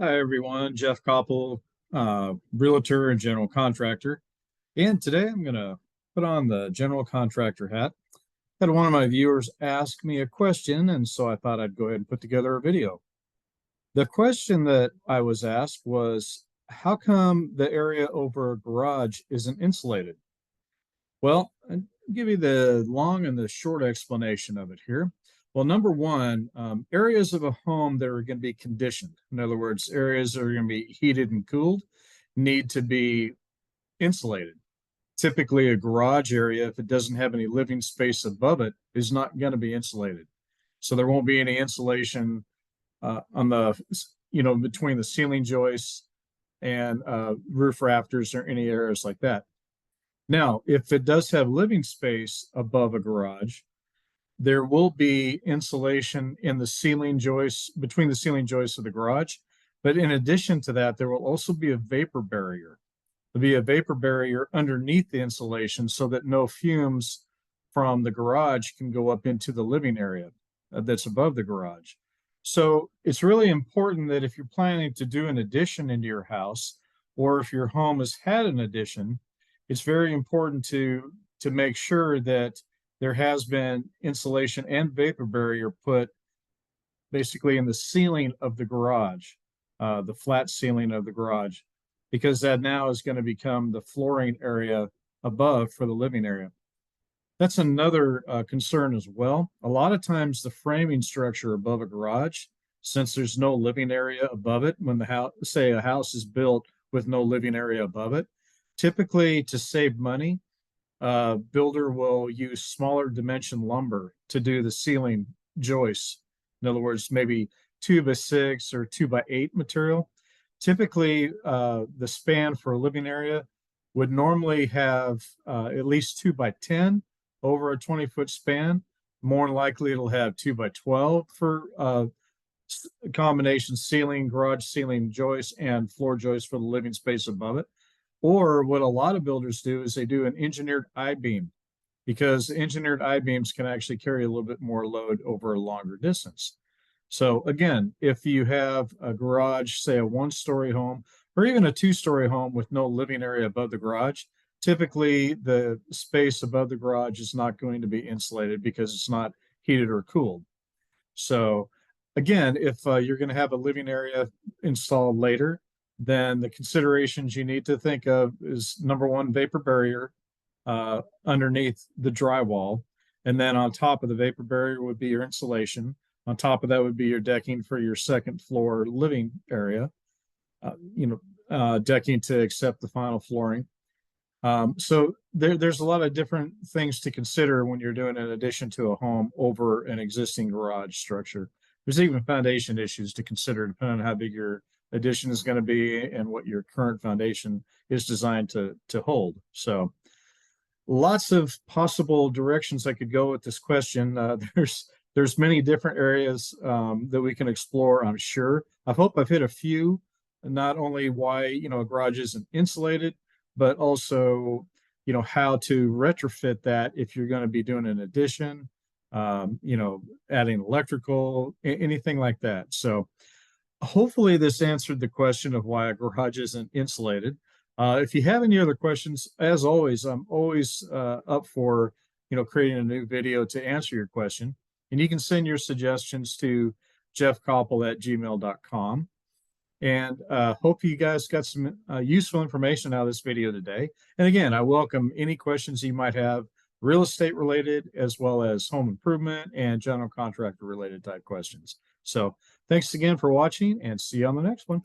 Hi, everyone. Jeff Koppel, realtor and general contractor. And today I'm going to put on the general contractor hat. Had one of my viewers ask me a question, and so I thought I'd go ahead and put together a video. The question that I was asked was, how come the area over a garage isn't insulated? Well, I'll give you the long and the short explanation of it here. Well, number one, areas of a home that are going to be conditioned, in other words, areas that are going to be heated and cooled, need to be insulated. Typically, a garage area, if it doesn't have any living space above it, is not going to be insulated. So there won't be any insulation on the, between the ceiling joists and roof rafters or any areas like that. Now, if it does have living space above a garage, there will be insulation in the ceiling joists, between the ceiling joists of the garage. But in addition to that, there will also be a vapor barrier. There'll be a vapor barrier underneath the insulation so that no fumes from the garage can go up into the living area that's above the garage. So it's really important that if you're planning to do an addition into your house, or if your home has had an addition, it's very important to make sure that there has been insulation and vapor barrier put basically in the ceiling of the garage, the flat ceiling of the garage, because that now is going to become the flooring area above for the living area. That's another concern as well. A lot of times the framing structure above a garage, since there's no living area above it, when the house, say a house is built with no living area above it, typically to save money, builder will use smaller dimension lumber to do the ceiling joists. In other words, maybe 2x6 or 2x8 material. Typically, the span for a living area would normally have at least 2x10 over a 20-foot span. More than likely, it'll have 2x12 for combination ceiling, garage ceiling joists, and floor joists for the living space above it. Or what a lot of builders do is they do an engineered I-beam, because engineered I-beams can actually carry a little bit more load over a longer distance. So again, if you have a garage, say a one-story home, or even a two-story home with no living area above the garage, typically the space above the garage is not going to be insulated because it's not heated or cooled. So again, if you're going to have a living area installed later, then the considerations you need to think of is number one, vapor barrier underneath the drywall. And then on top of the vapor barrier would be your insulation. On top of that would be your decking for your second floor living area, decking to accept the final flooring. So there's a lot of different things to consider when you're doing an addition to a home over an existing garage structure. There's even foundation issues to consider depending on how big your addition is going to be and what your current foundation is designed to hold. So lots of possible directions I could go with this question. There's many different areas that we can explore, I'm sure. I hope I've hit a few, not only why a garage isn't insulated, but also how to retrofit that if you're going to be doing an addition, adding electrical, anything like that. So hopefully this answered the question of why a garage isn't insulated. If you have any other questions, as always, I'm always up for creating a new video to answer your question. And you can send your suggestions to jeffkoppel@gmail.com. And hope you guys got some useful information out of this video today. And again, I welcome any questions you might have, real estate related, as well as home improvement and general contractor related type questions. So thanks again for watching, and see you on the next one.